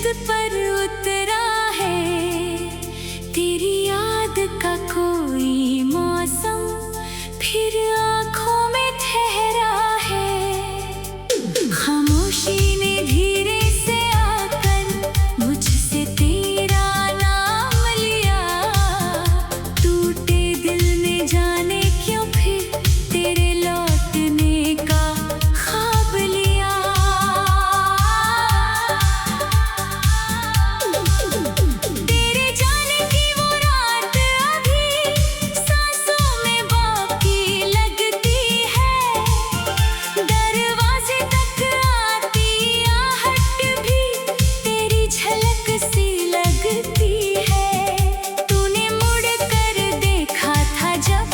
पर उतरा है तेरी याद का कोई मौसम, फिर आँखों में ठहरा है। खामोशी ने धीरे से आकर मुझसे तेरा नाम लिया, टूटे दिल ने जाने क्यों फिर तेरे लौटने का ख्वाब लिया। तेरे जाने की वो रात अभी सांसों में बाकी लगती है, दरवाजे तक आती आहट भी तेरी झलक सी लगती है। तूने मुड़ कर देखा था जब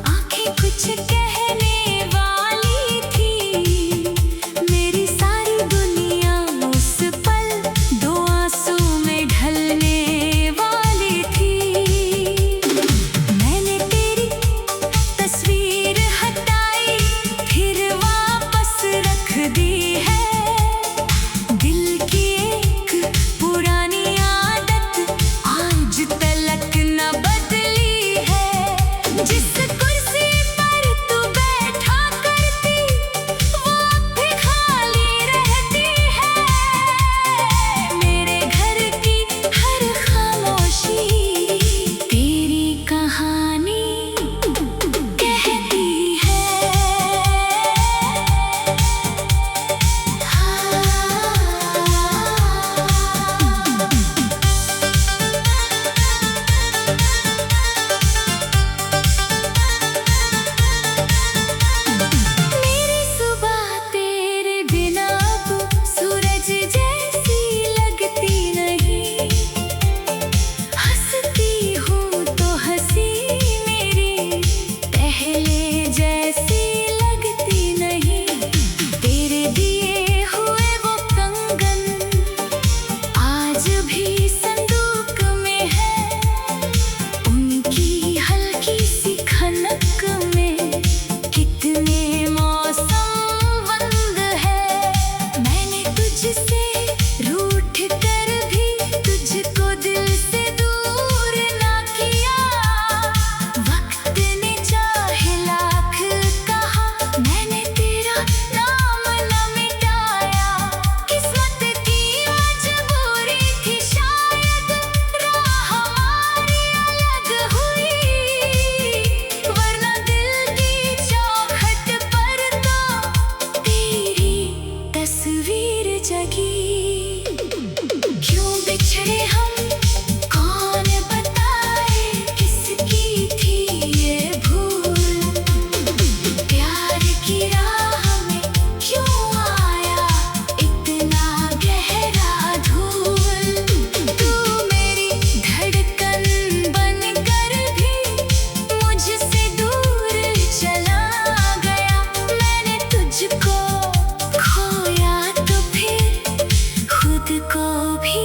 आंखें कुछ कहने वाली थी, मेरी सारी दुनिया उस पल दो आंसू में ढलने वाली थी। मैंने तेरी तस्वीर हटाई फिर वापस रख दी है, दिल की एक पुरानी आदत आज तलक न बदली है। जिस कुर्सी पर तू बैठा करती वो अब भी खाली रहती है, मेरे घर की हर खामोशी तेरी कहानी कहती है। मेरी सुबह तेरे बिना अब सूरज जैसी लगती नहीं, हंसती हूँ तो हंसी मेरी पहले जैसी लगती नहीं। तेरे दिए हुए वो कंगन आज भी संदूक में है, उनकी हल्की सी खनक में कितने मौसम बंद है। मैंने तुझसे रूठ कर भी तुझको दिल से दूर ना किया, वक्त ने चाहे लाख कहा मैंने तेरा नाम न मिटाया। किस्मत की मजबूरी थी शायद, राह हमारी अलग हुई, वरना दिल की चौखट पर तो तेरी तस्वीर जगी। क्यों बिछड़े हम कौन बताए, किसकी थी ये भूल, प्यार की राह में क्यों आया इतना गहरा धूल। तू मेरी धड़कन बनकर भी मुझसे दूर चला गया, मैंने तुझको खोया तो फिर खुद को भी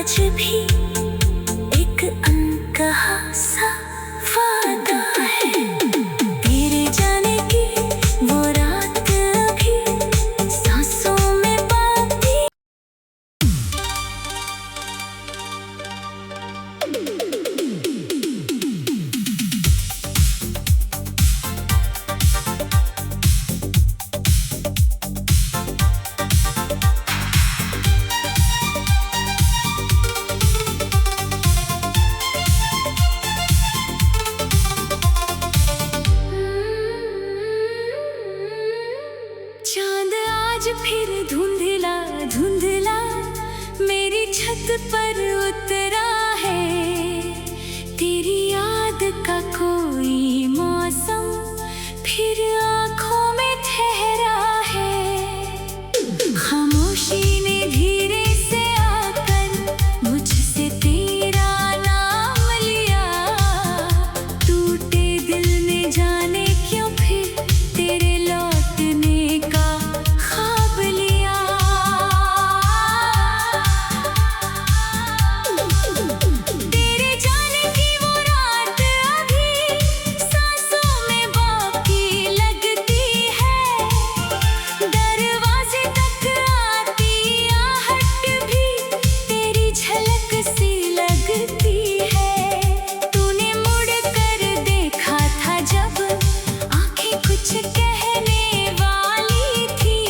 आज भी एक अनकहा सा वादा है। तेरे जाने की वो रात अभी सांसों में बाकी। चांद आज फिर धुंधला धुंधला मेरी छत पर उतरा है। तेरी याद का कोई मौसम फिर आँखों में ठहरा है। खामोशी ने धीरे से आकर मुझसे तेरा नाम लिया। टूटे दिल ने जाने क्यों फिर तेरे लौटने का ख्वाब लिया। तेरे जाने की वो रात अभी सांसों में बाकी लगती है। दरवाजे तक आती आहट भी तेरी झलक सी लगती है। तूने मुड़ कर देखा था जब आंखें कुछ कहने वाली थी।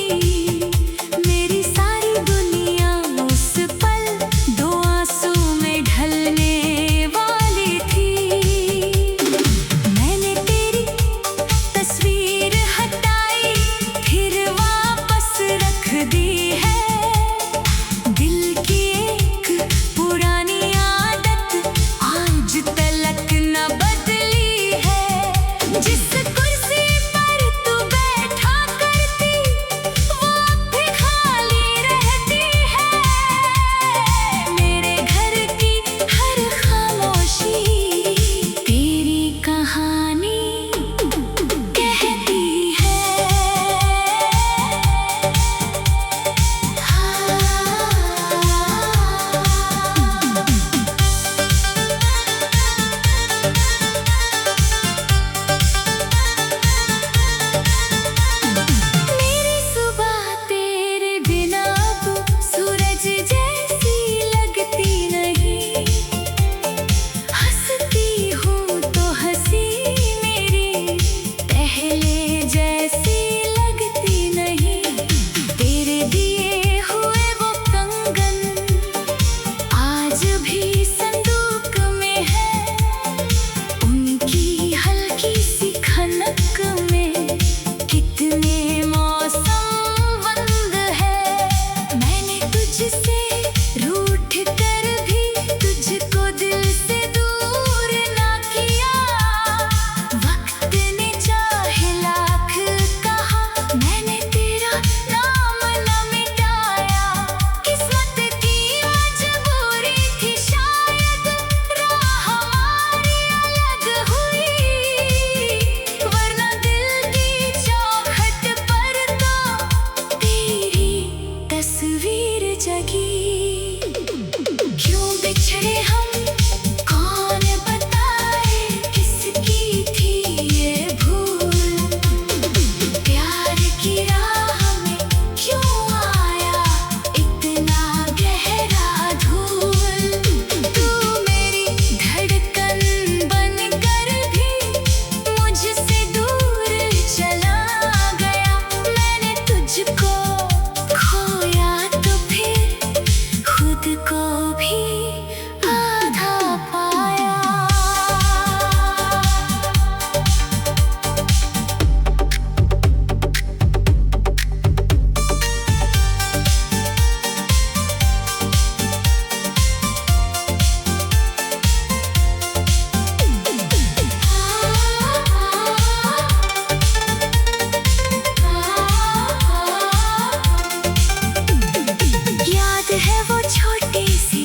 मेरी सारी दुनिया उस पल दो आंसू में ढलने वाली थी। मैंने तेरी तस्वीर हटाई फिर वापस रख दी है। दिल की एक पुरानी आदत आज तलक न बदली है। जिस कुर्सी पर तू बैठा करती वो अब भी खाली रहती है। मेरे घर की हर खामोशी तेरी कहानी कहती है। मेरी सुबह तेरे बिना अब सूरज जैसी लगती नहीं। हंसती हूँ तो हंसी मेरी पहले जैसी लगती नहीं। तेरे दिए हुए वो कंगन आज भी संदूक में है। उनकी हल्की सी खनक में कितने मौसम बंद है। मैंने तुझसे रूठ कर भी तुझको दिल से दूर ना किया। वक्त ने चाहे लाख कहा मैंने तेरा नाम न मिटाया। किस्मत की मजबूरी थी शायद राह हमारी अलग हुई। वरना दिल की चौखट पर तो तेरी तस्वीर जगी। क्यों बिछड़े हम कौन बताए किसकी थी ये भूल। प्यार की राह में क्यों आया इतना गहरा धूल। तू मेरी धड़कन बनकर भी मुझसे दूर चला गया। मैंने तुझको खोया तो फिर खुद को भी आधा पाया। याद है वो छोटी सी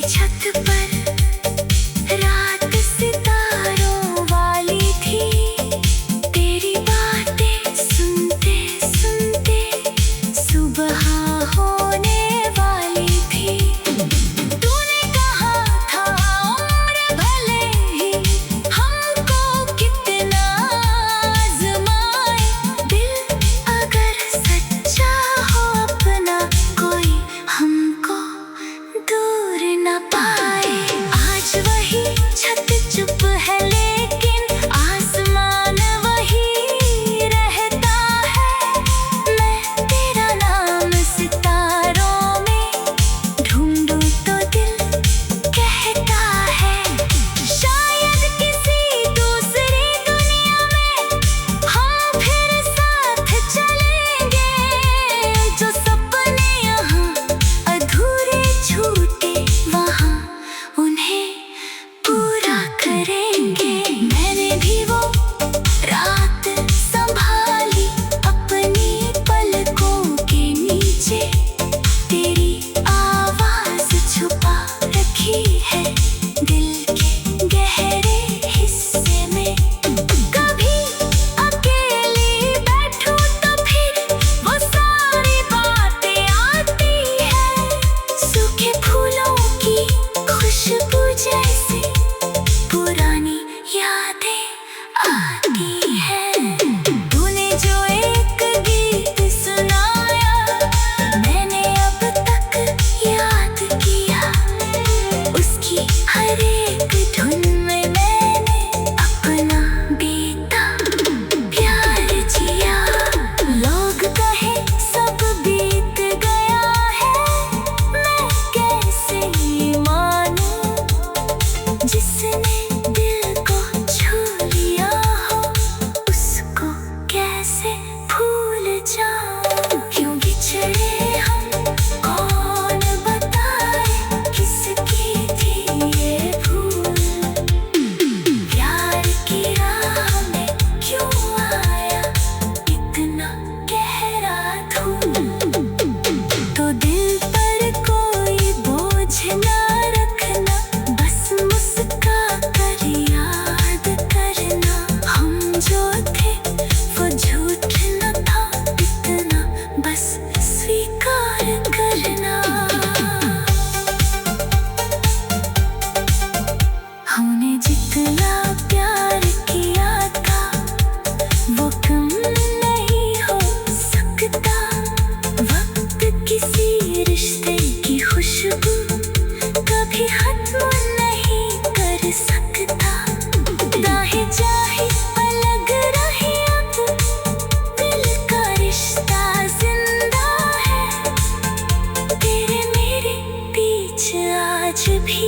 आज भी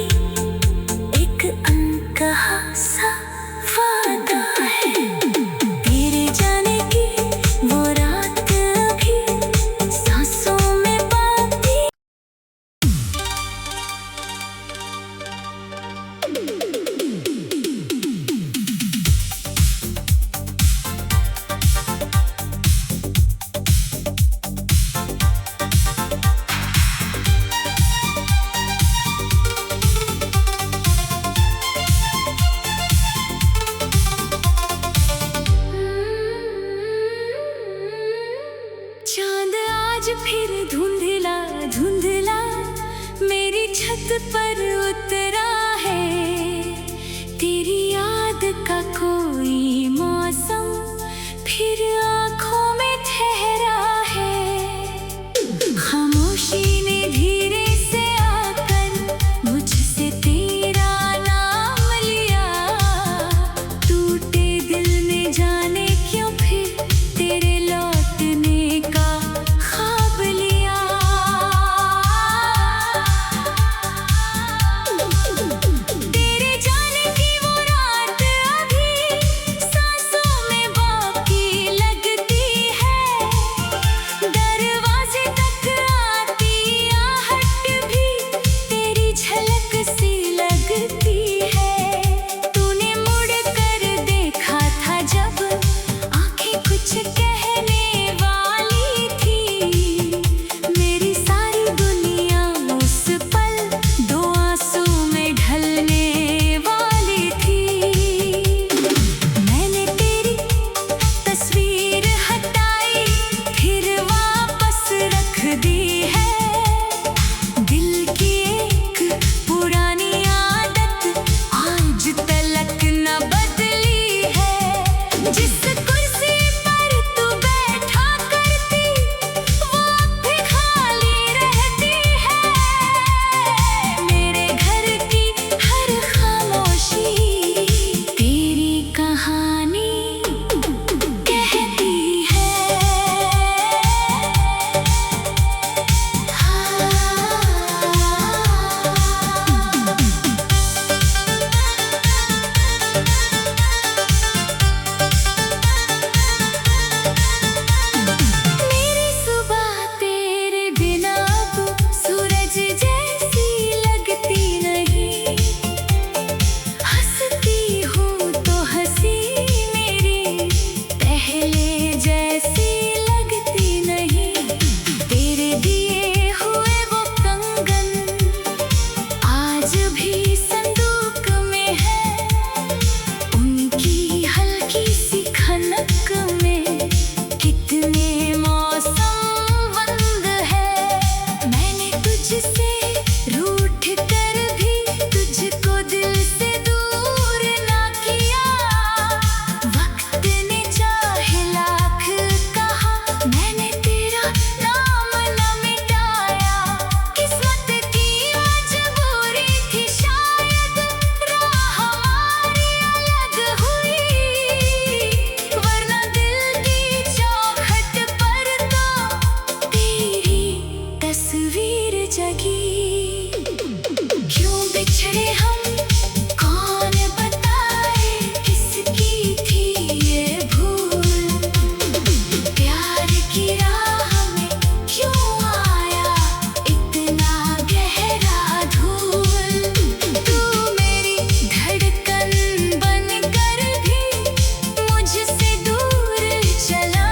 एक अनकहा सा वादा है। तेरे जाने की वो रात अभी सांसों में बाकी। चांद आज फिर धुंधला धुंधला मेरी छत पर उतरा है। तेरी याद का कोई मौसम फिर आँखों में ठहरा है। खामोशी ने धीरे से आकर मुझसे तेरा नाम लिया। टूटे दिल ने जाने क्यों फिर तेरे लौटने का ख्वाब लिया। तेरे जाने की वो रात अभी सांसों में बाकी लगती है। दरवाजे तक आती आहट भी तेरी झलक सी लगती है। तूने मुड़ कर देखा था जब आंखें कुछ कहने वाली थी। मेरी सारी दुनिया उस पल दो आंसू में ढलने वाली थी। मैंने तेरी तस्वीर हटाई फिर वापस रख दी है। दिल की एक पुरानी आदत आज तलक न बदली है। जिस कुर्सी पर तू बैठा करती वो अब भी खाली रहती है। मेरे घर की हर खामोशी तेरी कहानी कहती है। मेरी सुबह तेरे बिना अब सूरज जैसी लगती नहीं। हंसती हूँ तो हंसी मेरी पहले जैसी लगती नहीं। तेरे दिए हुए वो कंगन आज भी संदूक में है। उनकी हल्की सी खनक में कितने मौसम बंद है। मैंने तुझसे रूठ कर भी तुझको दिल से दूर ना किया। वक्त ने चाहे लाख कहा मैंने तेरा नाम न मिटाया। किस्मत की मजबूरी थी शायद राह हमारी अलग हुई। वरना दिल की चौखट पर तो तेरी तस्वीर जगी। क्यों बिछड़े हम कौन बताए किसकी थी ये भूल। प्यार की राह में क्यों आया इतना गहरा धूल। तू मेरी धड़कन बनकर भी मुझसे दूर चला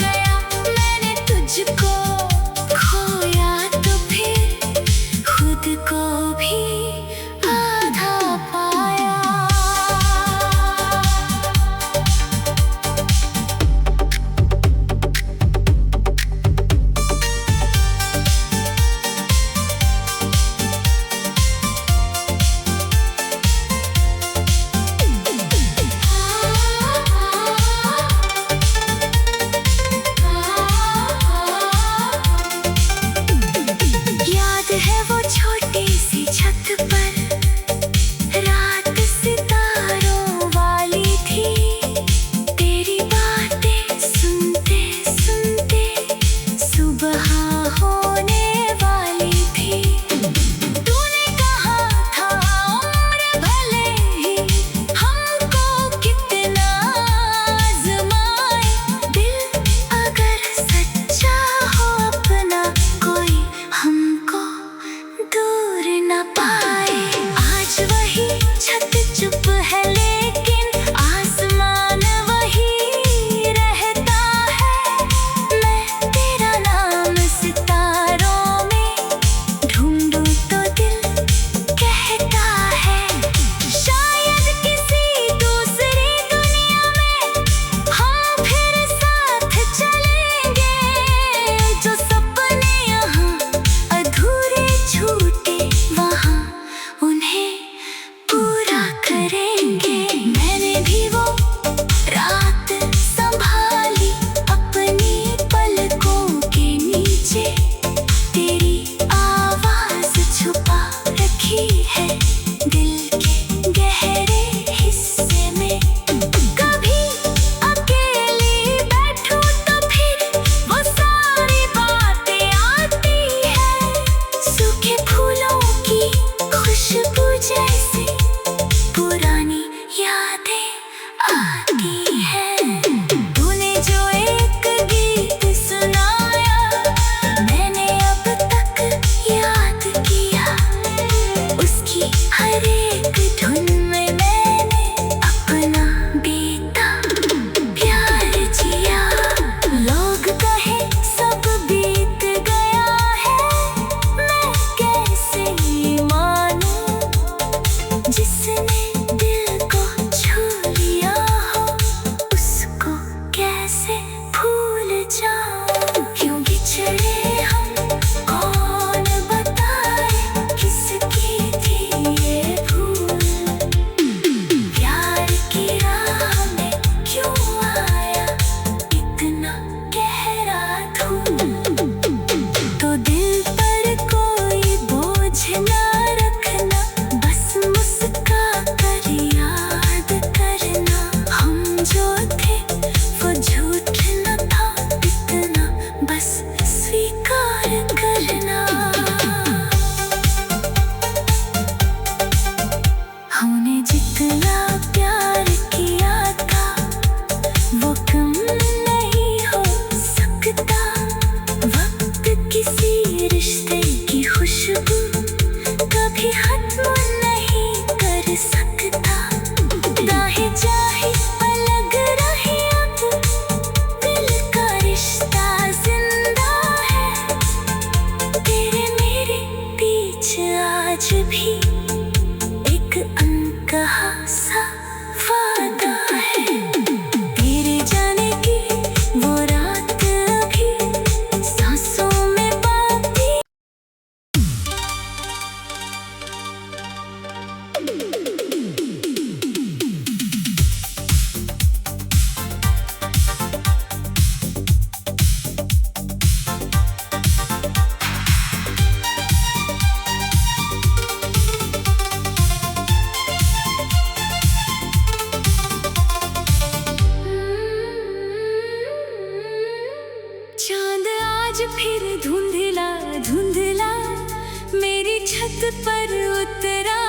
गया। मैंने तुझको खोया तो फिर खुद को भी आधा पाया। याद है वो छोटी सी छत न पाए। आज वही छत चुप है लेकिन आसमान वही रहता है। मैं तेरा नाम सितारों में ढूंढूं तो दिल कहता है। शायद किसी दूसरी दुनिया में हम फिर साथ चलेंगे। जो सपने यहाँ अधूरे छूटे वहाँ उन्हें पूरा करेंगे। मैंने भी वो रात संभाली अपनी पलकों के नीचे। तेरी आवाज छुपा रखी है दिल के गहरे हिस्से में। कभी अकेली बैठूं तो फिर वो सारी बातें आती है। सूखे फूलों की खुशबू जैसी पुरानी यादें आती है। तूने जो एक गीत सुनाया मैंने अब तक याद किया। उसकी हर एक धुन में मैंने अपना बीता प्यार जिया। लोग कहे सब बीत गया है, मैं कैसे मानूं। जिसने दिल को छू लिया हो उसको कैसे भूल जाऊं। क्यों बिछड़े हम कौन बताए किसकी थी ये भूल। प्यार की राह में क्यों आया इतना गहरा धूल। तो दिल पर कोई बोझ ना रखना, बस मुस्का कर याद करना। हम जो थे वो झूठ न था इतना, बस स्वीकार करना। हमने जितना प्यार किया था वो कम नहीं हो सकता। वक्त किसी रिश्ते की खुशबू कभी खत्म नहीं कर सकता। दाहे चाहे अलग रहे अब दिल का रिश्ता जिंदा है। तेरे मेरे बीच आज भी एक अनकहा सा वादा है। तेरे जाने की वो रात अभी सांसों में बाकी। चांद आज फिर धुंधला धुंधला मेरी छत पर उतरा